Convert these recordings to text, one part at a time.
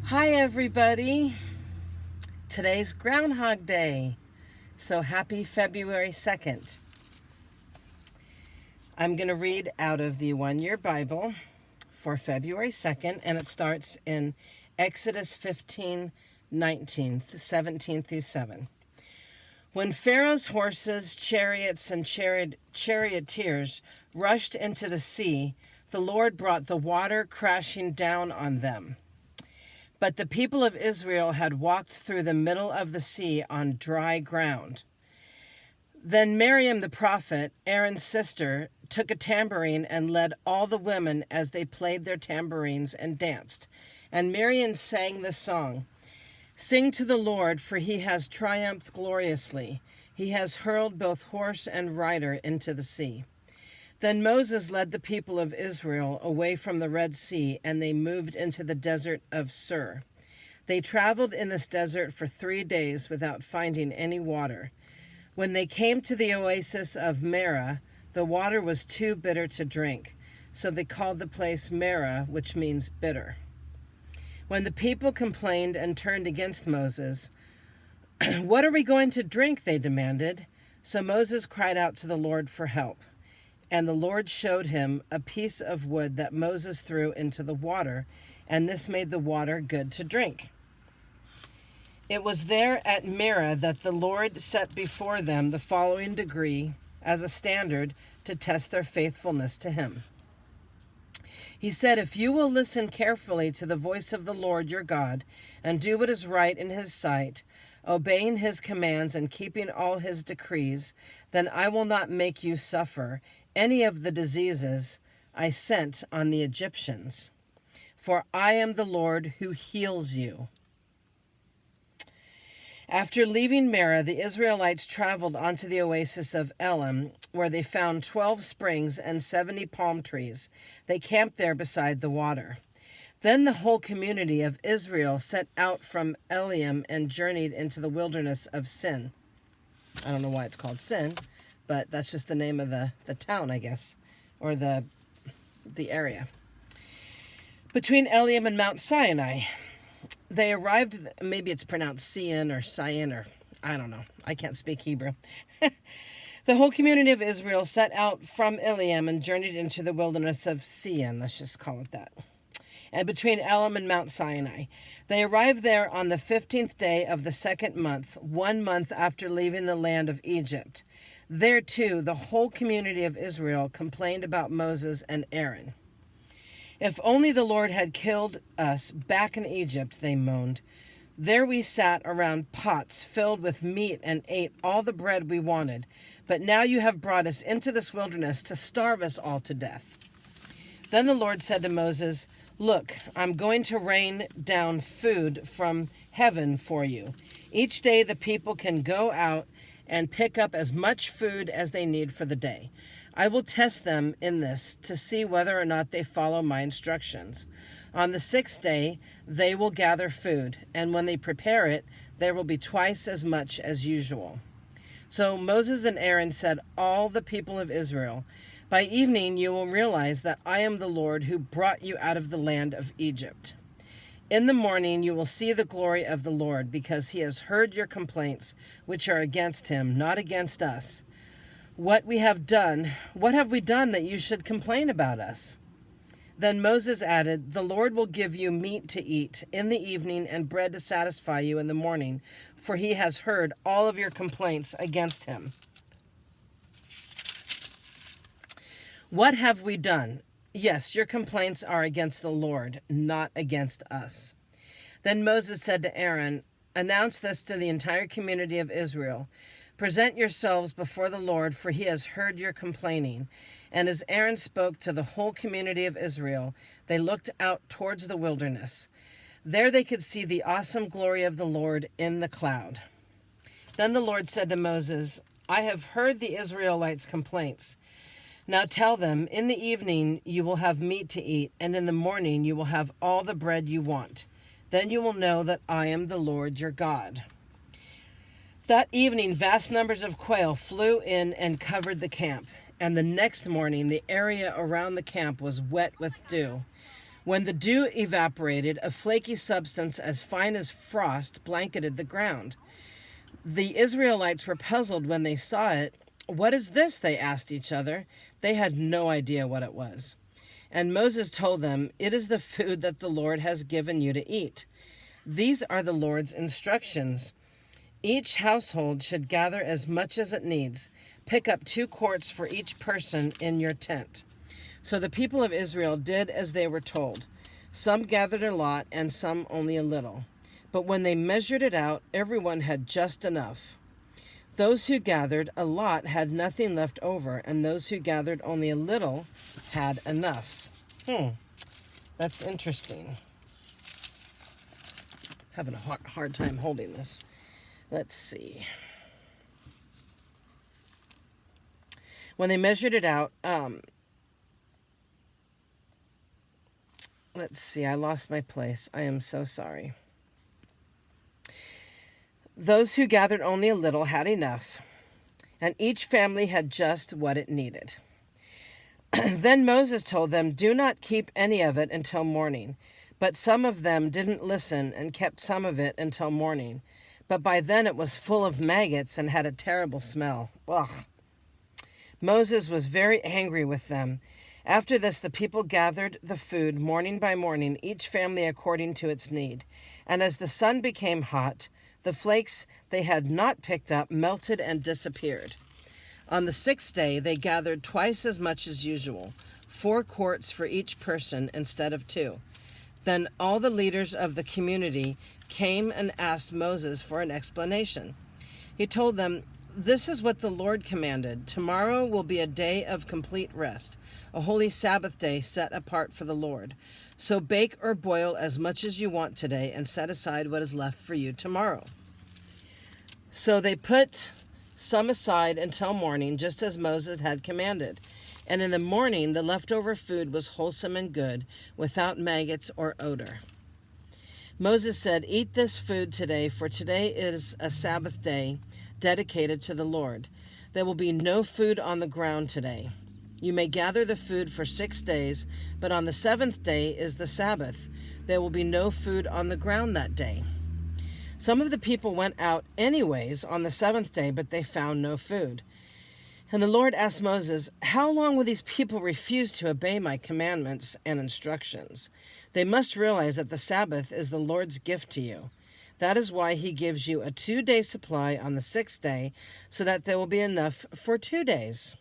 Hi, everybody. Today's Groundhog Day, so happy February 2nd. I'm going to read out of the one-year Bible for February 2nd, and it starts in Exodus 15:19, 17 through 7. When Pharaoh's horses, chariots, and charioteers rushed into the sea, the Lord brought the water crashing down on them. But the people of Israel had walked through the middle of the sea on dry ground. Then Miriam the prophet, Aaron's sister, took a tambourine and led all the women as they played their tambourines and danced. And Miriam sang this song: "Sing to the Lord, for he has triumphed gloriously. He has hurled both horse and rider into the sea." Then Moses led the people of Israel away from the Red Sea, and they moved into the desert of Sur. They traveled in this desert for 3 days without finding any water. When they came to the oasis of Marah, the water was too bitter to drink, so they called the place Marah, which means bitter. When the people complained and turned against Moses, "What are we going to drink?" they demanded. So Moses cried out to the Lord for help. And the Lord showed him a piece of wood that Moses threw into the water, and this made the water good to drink. It was there at Marah that the Lord set before them the following decree as a standard to test their faithfulness to him. He said, "If you will listen carefully to the voice of the Lord your God and do what is right in his sight, obeying his commands and keeping all his decrees, then I will not make you suffer any of the diseases I sent on the Egyptians. For I am the Lord who heals you." After leaving Marah, the Israelites traveled onto the oasis of Elim, where they found 12 springs and 70 palm trees. They camped there beside the water. Then the whole community of Israel set out from Elim and journeyed into the wilderness of Sin. I don't know why it's called Sin, but that's just the name of the town, I guess, or the area. Between Elim and Mount Sinai, they arrived, maybe it's pronounced Sion or Sion, or I don't know. I can't speak Hebrew. The whole community of Israel set out from Elim and journeyed into the wilderness of Sin, let's just call it that, and between Elim and Mount Sinai. They arrived there on the 15th day of the second month, 1 month after leaving the land of Egypt. There, too, the whole community of Israel complained about Moses and Aaron. "If only the Lord had killed us back in Egypt," they moaned. "There we sat around pots filled with meat and ate all the bread we wanted. But now you have brought us into this wilderness to starve us all to death." Then the Lord said to Moses, "Look, I'm going to rain down food from heaven for you. Each day the people can go out and pick up as much food as they need for the day. I will test them in this to see whether or not they follow my instructions. On the 6th day, they will gather food, and when they prepare it, there will be twice as much as usual." So Moses and Aaron said, "All the people of Israel, by evening you will realize that I am the Lord who brought you out of the land of Egypt. In the morning you will see the glory of the Lord, because he has heard your complaints, which are against him, not against us. What have we done that you should complain about us?" Then Moses added, "The Lord will give you meat to eat in the evening and bread to satisfy you in the morning, for he has heard all of your complaints against him." What have we done? Yes, your complaints are against the Lord, not against us. Then Moses said to Aaron, "Announce this to the entire community of Israel. Present yourselves before the Lord, for he has heard your complaining." And as Aaron spoke to the whole community of Israel, they looked out towards the wilderness. There they could see the awesome glory of the Lord in the cloud. Then the Lord said to Moses, "I have heard the Israelites' complaints. Now tell them, in the evening you will have meat to eat, and in the morning you will have all the bread you want. Then you will know that I am the Lord your God." That evening, vast numbers of quail flew in and covered the camp, and the next morning the area around the camp was wet with dew. When the dew evaporated, a flaky substance as fine as frost blanketed the ground. The Israelites were puzzled when they saw it. "What is this?" they asked each other. They had no idea what it was. And Moses told them, "It is the food that the Lord has given you to eat. These are the Lord's instructions. Each household should gather as much as it needs. Pick up 2 quarts for each person in your tent." So the people of Israel did as they were told. Some gathered a lot and some only a little. But when they measured it out, everyone had just enough. Those who gathered a lot had nothing left over, and those who gathered only a little had enough. That's interesting. Having a hard time holding this. Let's see. When they measured it out, let's see, I lost my place. I am so sorry. Those who gathered only a little had enough, and each family had just what it needed. Then Moses told them, "Do not keep any of it until morning." But some of them didn't listen and kept some of it until morning. But by then it was full of maggots and had a terrible smell. Ugh. Moses was very angry with them. After this, the people gathered the food morning by morning, each family according to its need. And as the sun became hot, the flakes they had not picked up melted and disappeared. On the 6th day, they gathered twice as much as usual, 4 quarts for each person instead of 2. Then all the leaders of the community came and asked Moses for an explanation. He told them, "This is what the Lord commanded. Tomorrow will be a day of complete rest, a holy Sabbath day set apart for the Lord. So bake or boil as much as you want today and set aside what is left for you tomorrow." So they put some aside until morning, just as Moses had commanded. And in the morning, the leftover food was wholesome and good, without maggots or odor. Moses said, "Eat this food today, for today is a Sabbath day dedicated to the Lord. There will be no food on the ground today. You may gather the food for 6 days, but on the 7th day is the Sabbath. There will be no food on the ground that day." Some of the people went out anyways on the 7th day, but they found no food. And the Lord asked Moses, "How long will these people refuse to obey my commandments and instructions? They must realize that the Sabbath is the Lord's gift to you. That is why he gives you a 2-day supply on the 6th day, so that there will be enough for 2 days.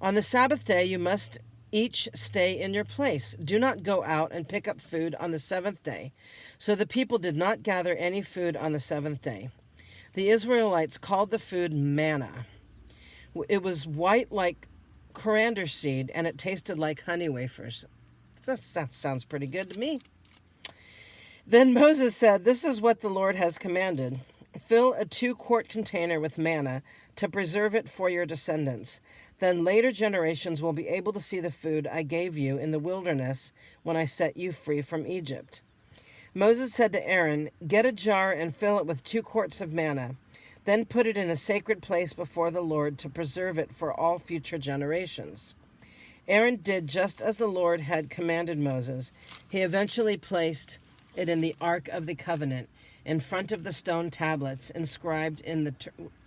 On the Sabbath day, you must each stay in your place. Do not go out and pick up food on the 7th day." So the people did not gather any food on the 7th day. The Israelites called the food manna. It was white like coriander seed, and it tasted like honey wafers. That sounds pretty good to me. Then Moses said, "This is what the Lord has commanded. Fill a 2-quart container with manna to preserve it for your descendants. Then later generations will be able to see the food I gave you in the wilderness when I set you free from Egypt." Moses said to Aaron, "Get a jar and fill it with 2 quarts of manna. Then put it in a sacred place before the Lord to preserve it for all future generations." Aaron did just as the Lord had commanded Moses. He eventually placed it in the Ark of the Covenant in front of the stone tablets inscribed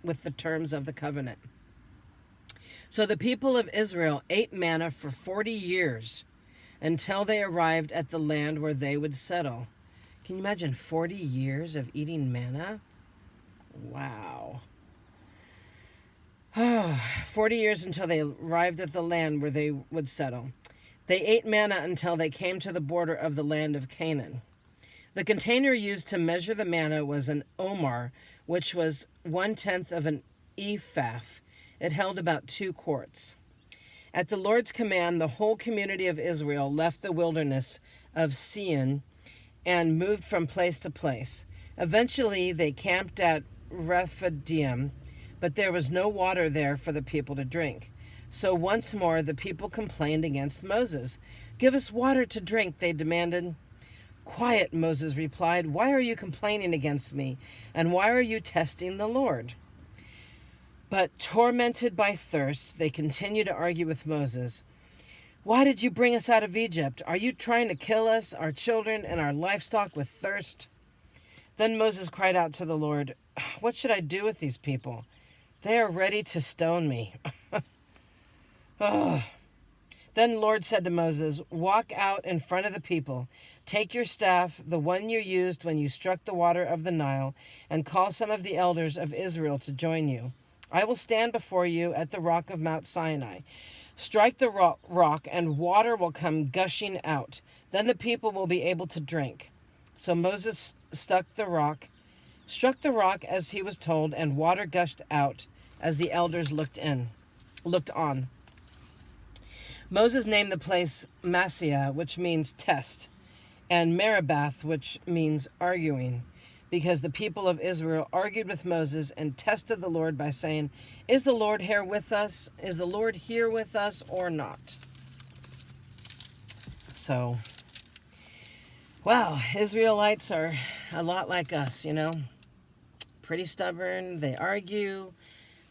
with the terms of the covenant. So the people of Israel ate manna for 40 years until they arrived at the land where they would settle. Can you imagine 40 years of eating manna? Wow. 40 years until they arrived at the land where they would settle. They ate manna until they came to the border of the land of Canaan. The container used to measure the manna was an omer, which was 1/10 of an ephah. It held about 2 quarts. At the Lord's command, the whole community of Israel left the wilderness of Sin and moved from place to place. Eventually, they camped at Rephidim, but there was no water there for the people to drink. So once more, the people complained against Moses. "Give us water to drink," they demanded. "Quiet," Moses replied. "Why are you complaining against me? And why are you testing the Lord?" But tormented by thirst, they continued to argue with Moses. Why did you bring us out of Egypt? Are you trying to kill us, our children, and our livestock with thirst? Then Moses cried out to the Lord, what should I do with these people? They are ready to stone me. Oh. Then the Lord said to Moses, walk out in front of the people. Take your staff, the one you used when you struck the water of the Nile, and call some of the elders of Israel to join you. I will stand before you at the rock of Mount Sinai. Strike the rock, and water will come gushing out. Then the people will be able to drink. So Moses struck the rock as he was told, and water gushed out as the elders looked on. Moses named the place Massah, which means test, and Meribath, which means arguing, because the people of Israel argued with Moses and tested the Lord by saying, is the Lord here with us? Is the Lord here with us or not? So, wow, Israelites are a lot like us, pretty stubborn. They argue.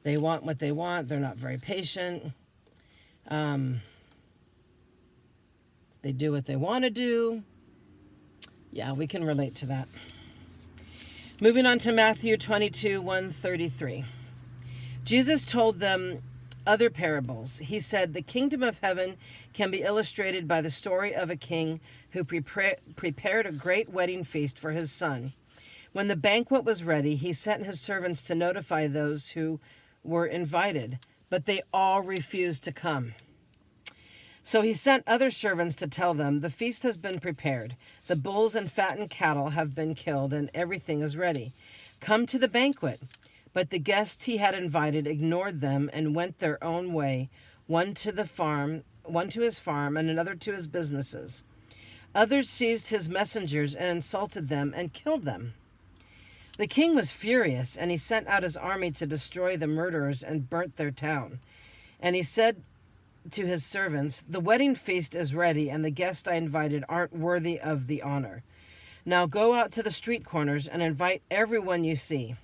They want what they want. They're not very patient. They do what they want to do. Yeah, we can relate to that. Moving on to Matthew 22, 1-33. Jesus told them other parables. He said, the kingdom of heaven can be illustrated by the story of a king who prepared a great wedding feast for his son. When the banquet was ready, he sent his servants to notify those who were invited, but they all refused to come. So he sent other servants to tell them, the feast has been prepared. The bulls and fattened cattle have been killed, and everything is ready. Come to the banquet. But the guests he had invited ignored them and went their own way, one to his farm, and another to his businesses. Others seized his messengers and insulted them and killed them. The king was furious, and he sent out his army to destroy the murderers and burnt their town. And he said to his servants, the wedding feast is ready, and the guests I invited aren't worthy of the honor. Now go out to the street corners and invite everyone you see.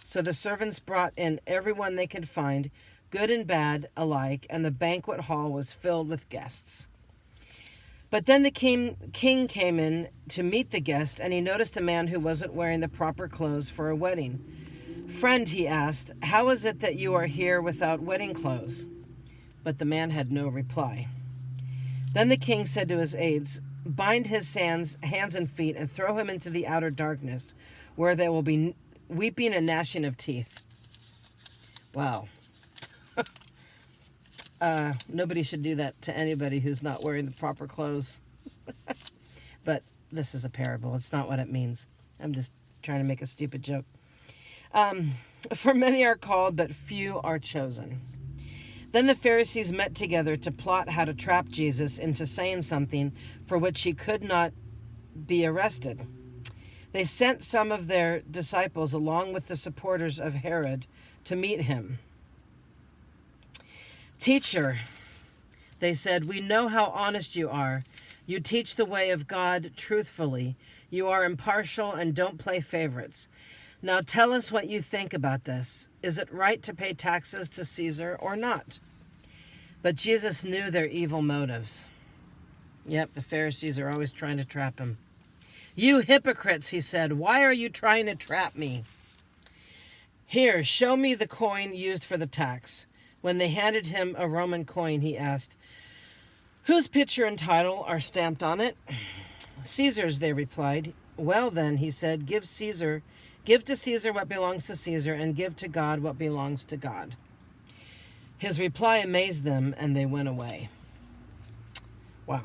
So the servants brought in everyone they could find, good and bad alike, and the banquet hall was filled with guests. But then the king came in to meet the guests, and he noticed a man who wasn't wearing the proper clothes for a wedding. Friend, he asked, how is it that you are here without wedding clothes? But the man had no reply. Then the king said to his aides, bind his hands and feet and throw him into the outer darkness, where there will be weeping and gnashing of teeth. Wow. Nobody should do that to anybody who's not wearing the proper clothes. But this is a parable. It's not what it means. I'm just trying to make a stupid joke. For many are called, but few are chosen. Then the Pharisees met together to plot how to trap Jesus into saying something for which he could not be arrested. They sent some of their disciples along with the supporters of Herod to meet him. Teacher, they said, we know how honest you are. You teach the way of God truthfully. You are impartial and don't play favorites. Now tell us what you think about this. Is it right to pay taxes to Caesar or not? But Jesus knew their evil motives. Yep, the Pharisees are always trying to trap him. You hypocrites, he said, why are you trying to trap me? Here, show me the coin used for the tax. When they handed him a Roman coin, he asked, whose picture and title are stamped on it? Caesar's, they replied. Well then, he said, give to Caesar what belongs to Caesar, and give to God what belongs to God. His reply amazed them, and they went away. Wow.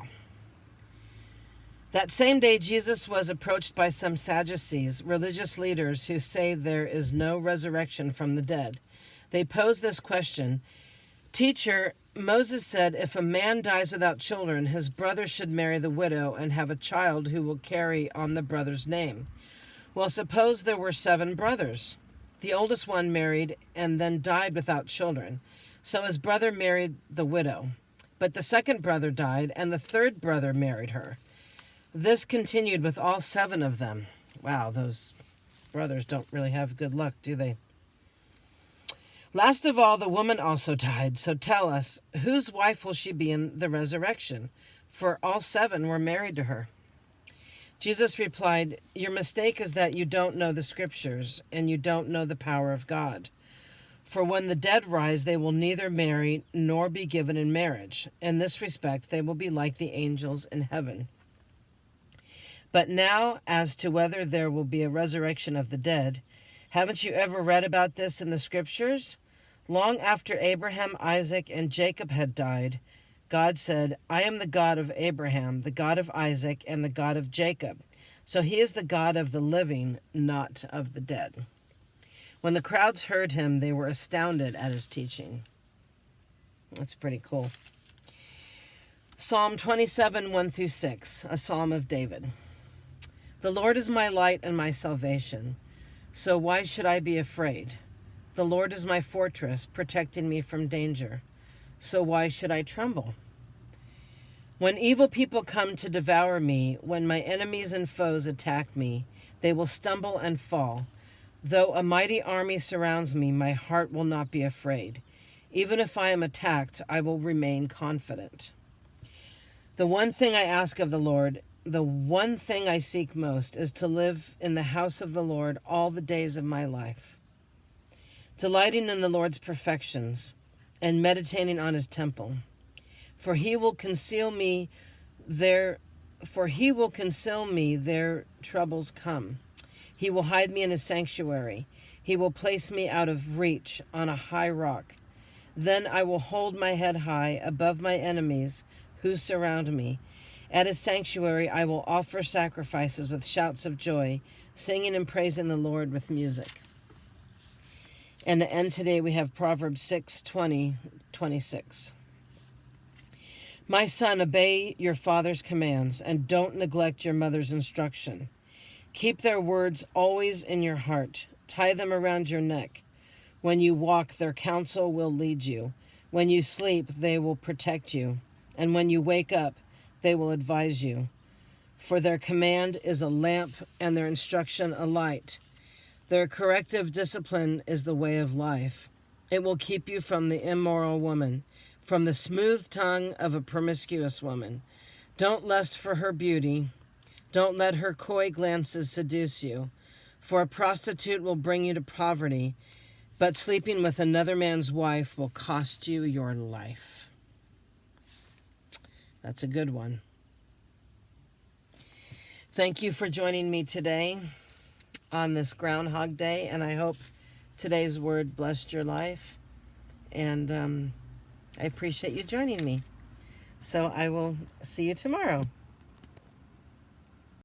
That same day, Jesus was approached by some Sadducees, religious leaders who say there is no resurrection from the dead. They posed this question, Teacher, Moses said if a man dies without children, his brother should marry the widow and have a child who will carry on the brother's name. Well, suppose there were 7 brothers. The oldest one married and then died without children. So his brother married the widow. But the second brother died, and the third brother married her. This continued with all 7 of them. Wow, those brothers don't really have good luck, do they? Last of all, the woman also died. So tell us, whose wife will she be in the resurrection? For all 7 were married to her. Jesus replied, your mistake is that you don't know the scriptures, and you don't know the power of God. For when the dead rise, they will neither marry nor be given in marriage. In this respect, they will be like the angels in heaven. But now, as to whether there will be a resurrection of the dead, haven't you ever read about this in the scriptures? Long after Abraham, Isaac, and Jacob had died, God said, I am the God of Abraham, the God of Isaac, and the God of Jacob. So he is the God of the living, not of the dead. When the crowds heard him, they were astounded at his teaching. That's pretty cool. Psalm 27, 1-6, a psalm of David. The Lord is my light and my salvation, so why should I be afraid? The Lord is my fortress, protecting me from danger, so why should I tremble? When evil people come to devour me, when my enemies and foes attack me, they will stumble and fall. Though a mighty army surrounds me, my heart will not be afraid. Even if I am attacked, I will remain confident. The one thing I ask of the Lord, the one thing I seek most, is to live in the house of the Lord all the days of my life, delighting in the Lord's perfections and meditating on his temple. For he will conceal me their troubles come. He will hide me in his sanctuary. He will place me out of reach on a high rock. Then I will hold my head high above my enemies who surround me. At his sanctuary I will offer sacrifices with shouts of joy, singing and praising the Lord with music. And to end today, we have Proverbs 6:20-26. My son, obey your father's commands, and don't neglect your mother's instruction. Keep their words always in your heart. Tie them around your neck. When you walk, their counsel will lead you. When you sleep, they will protect you. And when you wake up, they will advise you. For their command is a lamp, and their instruction a light. Their corrective discipline is the way of life. It will keep you from the immoral woman, from the smooth tongue of a promiscuous woman. Don't lust for her beauty. Don't let her coy glances seduce you. For a prostitute will bring you to poverty, but sleeping with another man's wife will cost you your life. That's a good one. Thank you for joining me today on this Groundhog Day, and I hope today's word blessed your life. And I appreciate you joining me. So I will see you tomorrow.